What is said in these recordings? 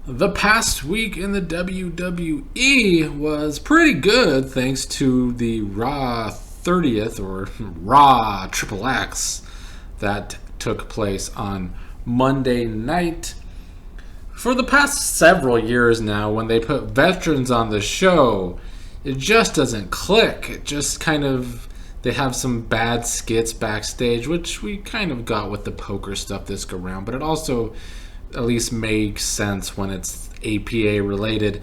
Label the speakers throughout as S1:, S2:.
S1: The past week in the WWE was pretty good thanks to the Raw 30th or Raw XXX that took place on Monday night. For the past several years now, when they put veterans on the show, it just doesn't click. It just kind of, they have some bad skits backstage, which we kind of got with the poker stuff this go round, but it also at least makes sense when it's APA related.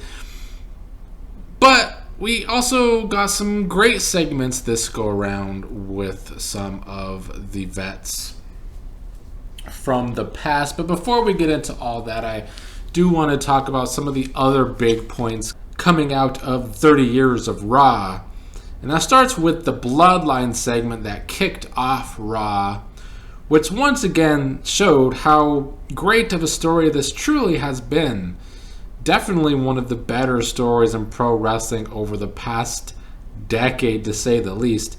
S1: But we also got some great segments this go around with some of the vets from the past. But before we get into all that, I do want to talk about some of the other big points coming out of 30 years of Raw. And that starts with the Bloodline segment that kicked off Raw, which once again showed how great of a story this truly has been. Definitely one of the better stories in pro wrestling over the past decade, to say the least.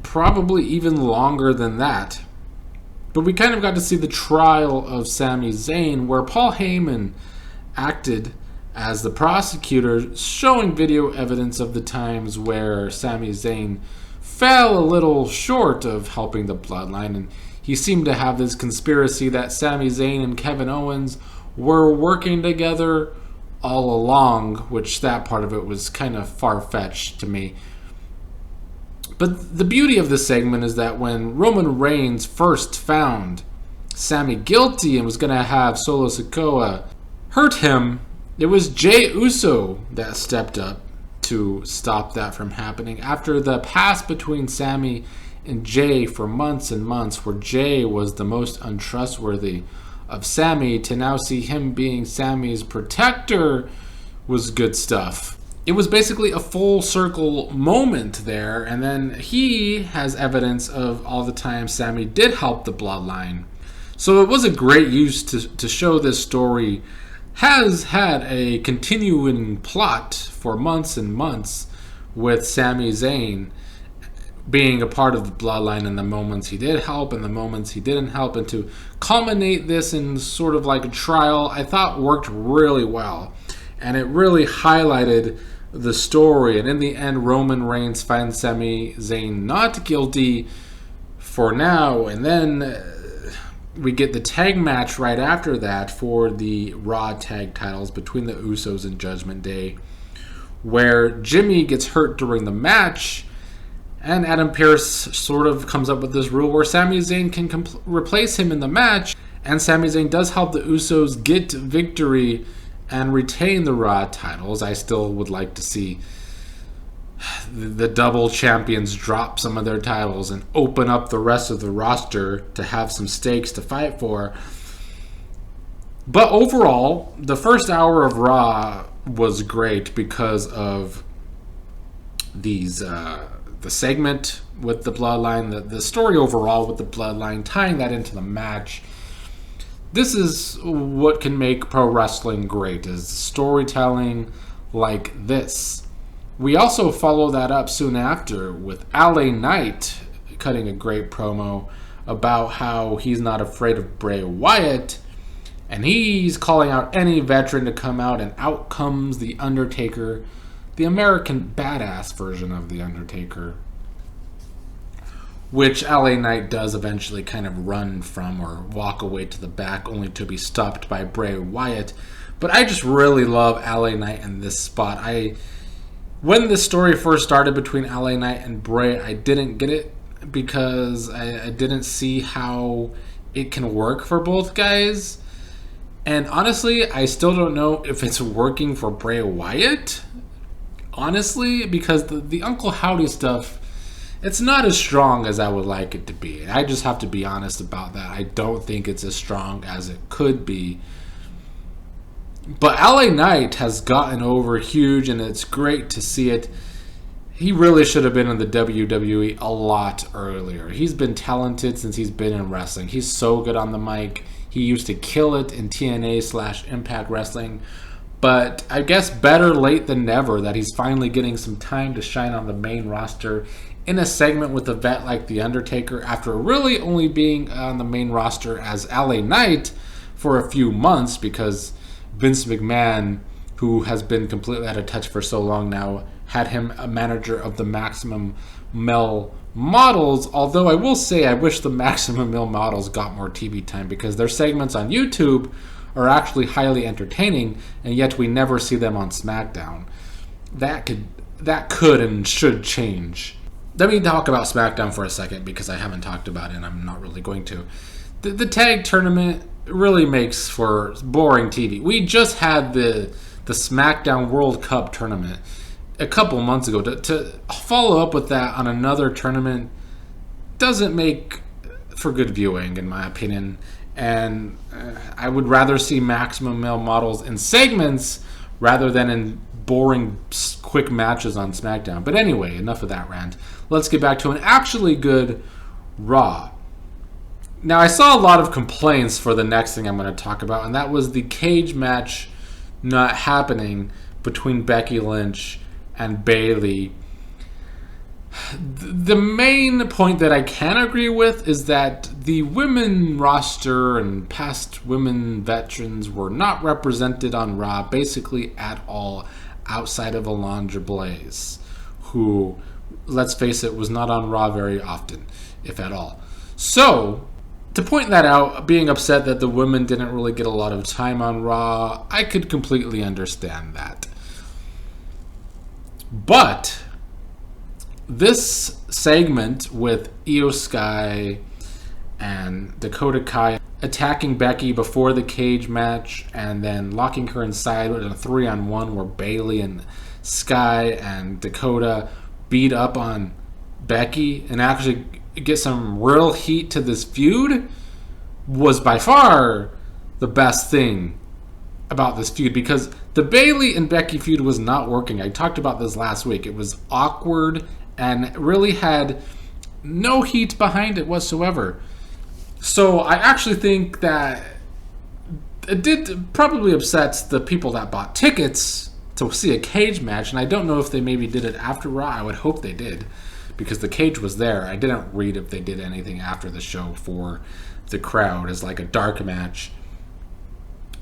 S1: Probably even longer than that. But we kind of got to see the trial of Sami Zayn, where Paul Heyman acted as the prosecutor, showing video evidence of the times where Sami Zayn fell a little short of helping the Bloodline, and he seemed to have this conspiracy that Sami Zayn and Kevin Owens were working together all along, which that part of it was kind of far-fetched to me. But the beauty of this segment is that when Roman Reigns first found Sami guilty and was going to have Solo Sikoa hurt him, it was Jey Uso that stepped up to stop that from happening. After the past between Sami and Jey for months and months, where Jey was the most untrustworthy of Sami, to now see him being Sami's protector was good stuff. It was basically a full circle moment there, and then he has evidence of all the time Sami did help the Bloodline. So it was a great use to show this story has had a continuing plot for months and months, with Sami Zayn being a part of the Bloodline in the moments he did help and the moments he didn't help, and to culminate this in sort of like a trial, I thought worked really well. And it really highlighted the story. And in the end, Roman Reigns finds Sami Zayn not guilty for now. And then we get the tag match right after that for the Raw tag titles between the Usos and Judgment Day, where Jimmy gets hurt during the match. And Adam Pearce sort of comes up with this rule where Sami Zayn can replace him in the match. And Sami Zayn does help the Usos get victory and retain the Raw titles. I still would like to see the double champions drop some of their titles and open up the rest of the roster to have some stakes to fight for. But overall, the first hour of Raw was great because of these the segment with the Bloodline, the story overall with the Bloodline, tying that into the match. This is what can make pro wrestling great, is storytelling like this. We also follow that up soon after with LA Knight cutting a great promo about how he's not afraid of Bray Wyatt, and he's calling out any veteran to come out, and out comes The Undertaker, the American badass version of The Undertaker, which LA Knight does eventually kind of run from or walk away to the back, only to be stopped by Bray Wyatt. But I just really love LA Knight in this spot. When the story first started between LA Knight and Bray, I didn't get it because I didn't see how it can work for both guys. And honestly, I still don't know if it's working for Bray Wyatt. Honestly, because the Uncle Howdy stuff, it's not as strong as I would like it to be. I just have to be honest about that. I don't think it's as strong as it could be. But LA Knight has gotten over huge, and it's great to see it. He really should have been in the WWE a lot earlier. He's been talented since he's been in wrestling. He's so good on the mic. He used to kill it in TNA/Impact Wrestling. But I guess better late than never that he's finally getting some time to shine on the main roster in a segment with a vet like The Undertaker, after really only being on the main roster as LA Knight for a few months, because Vince McMahon, who has been completely out of touch for so long now, had him a manager of the Maximum Male Models. Although I will say I wish the Maximum Male Models got more TV time, because their segments on YouTube are actually highly entertaining, and yet we never see them on Smackdown. That could and should change. Let me talk about Smackdown for a second, because I haven't talked about it and I'm not really going to. The tag tournament really makes for boring TV. We just had the Smackdown World Cup tournament a couple months ago. To follow up with that on another tournament doesn't make for good viewing, in my opinion. And I would rather see Maximum Male Models in segments rather than in boring, quick matches on SmackDown. But anyway, enough of that rant. Let's get back to an actually good Raw. Now, I saw a lot of complaints for the next thing I'm going to talk about, and that was the cage match not happening between Becky Lynch and Bailey. The main point that I can agree with is that the women roster and past women veterans were not represented on Raw basically at all, outside of Alundra Blaze, who, let's face it, was not on Raw very often, if at all. So, to point that out, being upset that the women didn't really get a lot of time on Raw, I could completely understand that. But this segment with Io Sky and Dakota Kai attacking Becky before the cage match and then locking her inside with a 3-on-1 where Bailey and Sky and Dakota beat up on Becky and actually get some real heat to this feud was by far the best thing about this feud, because the Bailey and Becky feud was not working. I talked about this last week. It was awkward and really had no heat behind it whatsoever. So I actually think that it did probably upset the people that bought tickets to see a cage match, and I don't know if they maybe did it after Raw. I would hope they did, because the cage was there. I didn't read if they did anything after the show for the crowd as like a dark match.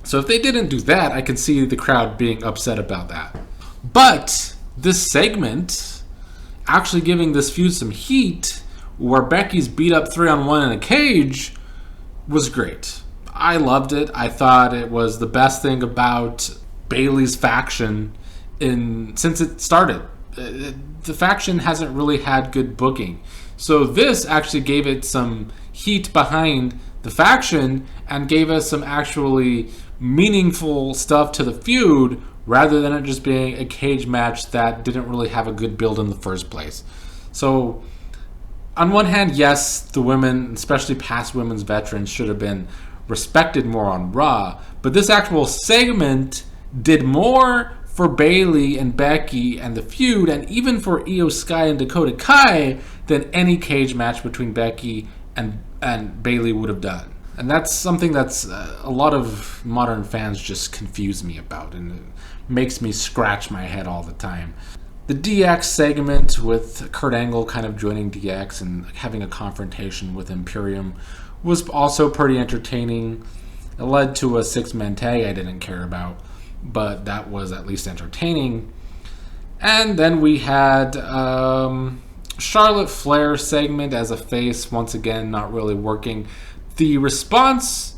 S1: So if they didn't do that, I can see the crowd being upset about that. But this segment actually giving this feud some heat, where Becky's beat up 3-on-1 in a cage, was great. I loved it. I thought it was the best thing about Bailey's faction since it started. The faction hasn't really had good booking. So this actually gave it some heat behind the faction and gave us some actually meaningful stuff to the feud, rather than it just being a cage match that didn't really have a good build in the first place. So on one hand, yes, the women, especially past women's veterans, should have been respected more on Raw, but this actual segment did more for Bailey and Becky and the feud, and even for Io Sky and Dakota Kai, than any cage match between Becky and Bailey would have done. And that's something that's a lot of modern fans just confuse me about, and it makes me scratch my head all the time. The DX segment with Kurt Angle kind of joining DX and having a confrontation with Imperium was also pretty entertaining. It led to a 6-man tag I didn't care about, but that was at least entertaining. And then we had Charlotte Flair segment as a face, once again not really working. The response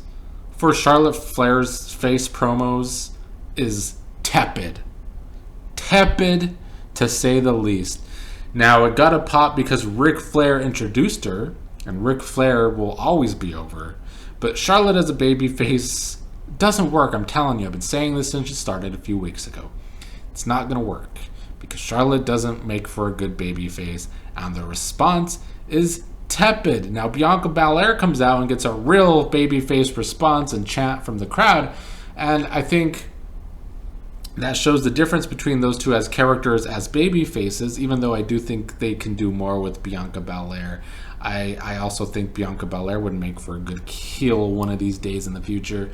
S1: for Charlotte Flair's face promos is tepid. Tepid, to say the least. Now, it got a pop because Ric Flair introduced her, and Ric Flair will always be over. But Charlotte as a babyface doesn't work, I'm telling you. I've been saying this since it started a few weeks ago. It's not going to work, because Charlotte doesn't make for a good babyface, and the response is tepid. Now, Bianca Belair comes out and gets a real babyface response and chant from the crowd, and I think that shows the difference between those two as characters, as baby faces, even though I do think they can do more with Bianca Belair. I also think Bianca Belair would make for a good heel one of these days in the future.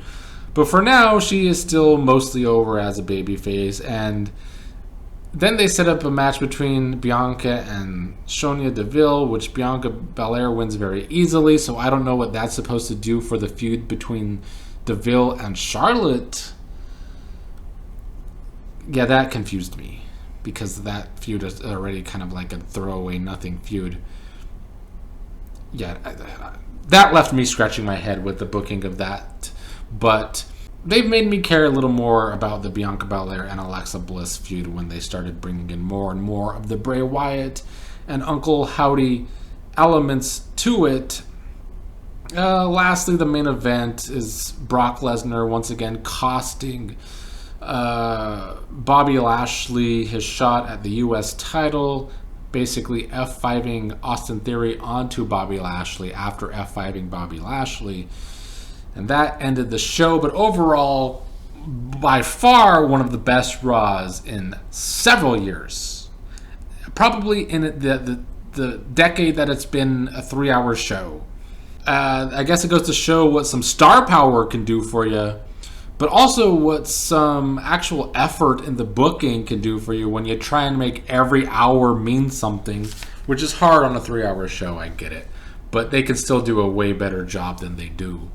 S1: But for now, she is still mostly over as a baby face. And then they set up a match between Bianca and Sonya Deville, which Bianca Belair wins very easily. So I don't know what that's supposed to do for the feud between Deville and Charlotte. Yeah, that confused me because that feud is already kind of like a throwaway nothing feud. Yeah, that left me scratching my head with the booking of that. But they've made me care a little more about the Bianca Belair and Alexa Bliss feud when they started bringing in more and more of the Bray Wyatt and Uncle Howdy elements to it. Lastly, the main event is Brock Lesnar once again costing Bobby Lashley his shot at the U.S. title, basically F5ing Austin Theory onto Bobby Lashley after F5ing Bobby Lashley. And that ended the show, but overall, by far one of the best Raws in several years. Probably in the decade that it's been a 3-hour show. I guess it goes to show what some star power can do for you, but also what some actual effort in the booking can do for you when you try and make every hour mean something, which is hard on a 3-hour show, I get it. But they can still do a way better job than they do.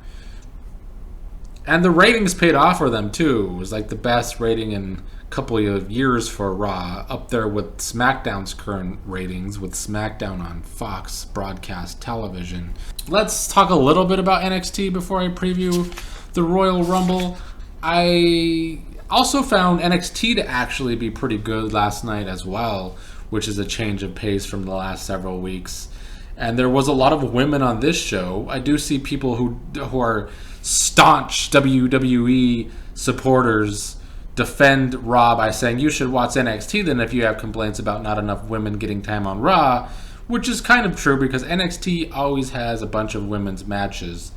S1: And the ratings paid off for them, too. It was like the best rating in a couple of years for Raw, up there with SmackDown's current ratings, with SmackDown on Fox broadcast television. Let's talk a little bit about NXT before I preview the Royal Rumble. I also found NXT to actually be pretty good last night as well, which is a change of pace from the last several weeks. And there was a lot of women on this show. I do see people who are staunch WWE supporters defend Raw by saying you should watch NXT then if you have complaints about not enough women getting time on Raw, which is kind of true because NXT always has a bunch of women's matches.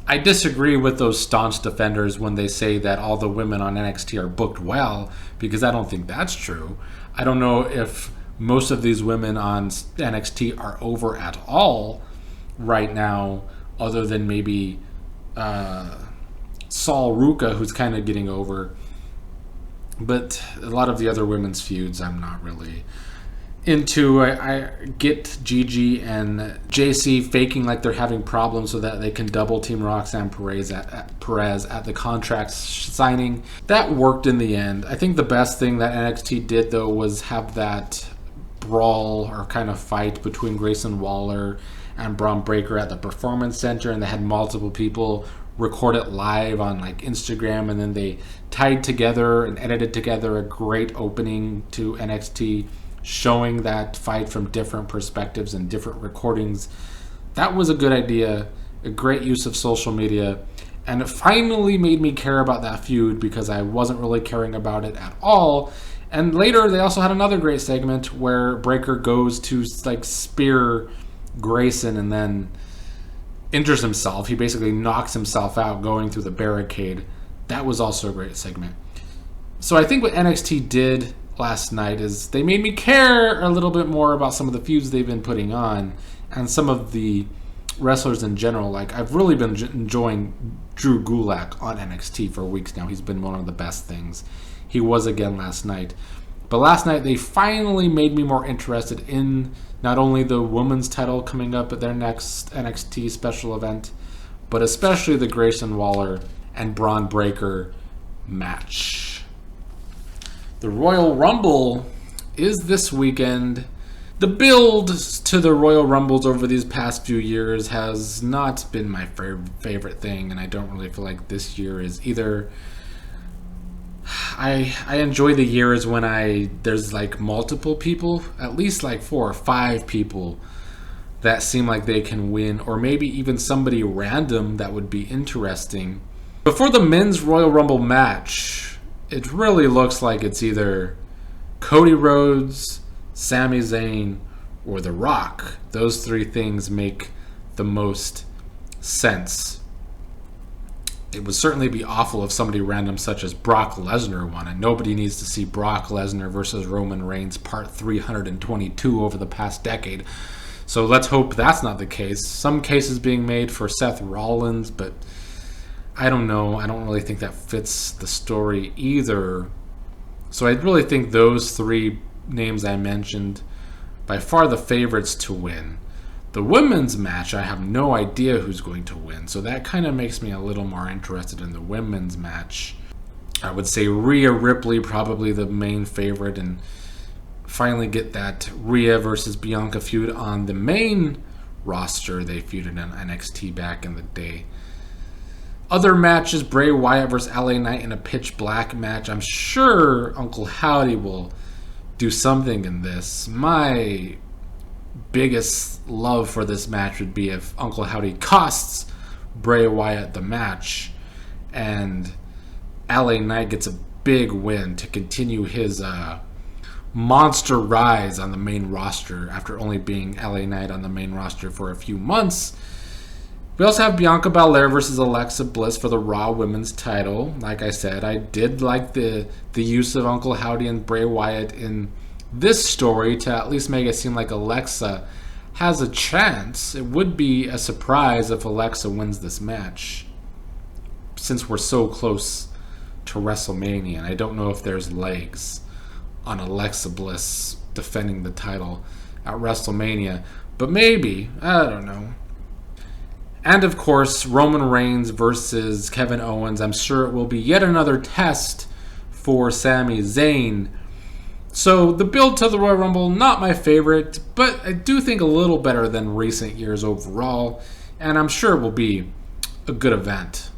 S1: I disagree with those staunch defenders when they say that all the women on NXT are booked well, because I don't think that's true. I don't know if most of these women on NXT are over at all right now, other than maybe Sol Ruka, who's kind of getting over. But a lot of the other women's feuds I'm not really into. I get Gigi and JC faking like they're having problems so that they can double team Roxanne Perez at the contract signing. That worked in the end. I think the best thing that NXT did, though, was have that brawl or kind of fight between Grayson Waller and Braun Breaker at the Performance Center, and they had multiple people record it live on like Instagram, and then they tied together and edited together a great opening to NXT showing that fight from different perspectives and different recordings. That was a good idea, a great use of social media, and it finally made me care about that feud because I wasn't really caring about it at all. And later they also had another great segment where Breaker goes to like spear Grayson and then injures himself. He basically knocks himself out going through the barricade. That was also a great segment. So I think what NXT did last night is they made me care a little bit more about some of the feuds they've been putting on and some of the wrestlers in general. Like, I've really been enjoying Drew Gulak on NXT for weeks now. He's been one of the best things. He was again last night. But last night they finally made me more interested in not only the women's title coming up at their next NXT special event, but especially the Grayson Waller and Braun Breaker match. The Royal Rumble is this weekend. The build to the Royal Rumbles over these past few years has not been my favorite thing, and I don't really feel like this year is either. I enjoy the years when there's like multiple people, at least like 4 or 5 people that seem like they can win, or maybe even somebody random that would be interesting. Before the men's Royal Rumble match, it really looks like it's either Cody Rhodes, Sami Zayn, or The Rock. Those 3 things make the most sense. It would certainly be awful if somebody random such as Brock Lesnar won, and nobody needs to see Brock Lesnar versus Roman Reigns part 322 over the past decade. So let's hope that's not the case. Some cases being made for Seth Rollins, but I don't know. I don't really think that fits the story either. So I really think those 3 names I mentioned, by far the favorites to win. The women's match, I have no idea who's going to win, so that kind of makes me a little more interested in the women's match. I would say Rhea Ripley probably the main favorite, and finally get that Rhea versus Bianca feud on the main roster. They feuded on NXT back in the day. Other matches, Bray Wyatt versus LA Knight in a pitch black match. I'm sure Uncle Howdy will do something in this. My biggest love for this match would be if Uncle Howdy costs Bray Wyatt the match and LA Knight gets a big win to continue his monster rise on the main roster after only being LA Knight on the main roster for a few months. We also have Bianca Belair versus Alexa Bliss for the Raw Women's title. Like I said, I did like the use of Uncle Howdy and Bray Wyatt in this story to at least make it seem like Alexa has a chance. It would be a surprise if Alexa wins this match, since we're so close to WrestleMania. And I don't know if there's legs on Alexa Bliss defending the title at WrestleMania, but maybe. I don't know. And of course, Roman Reigns versus Kevin Owens. I'm sure it will be yet another test for Sami Zayn. So the build to the Royal Rumble, not my favorite, but I do think a little better than recent years overall. And I'm sure it will be a good event.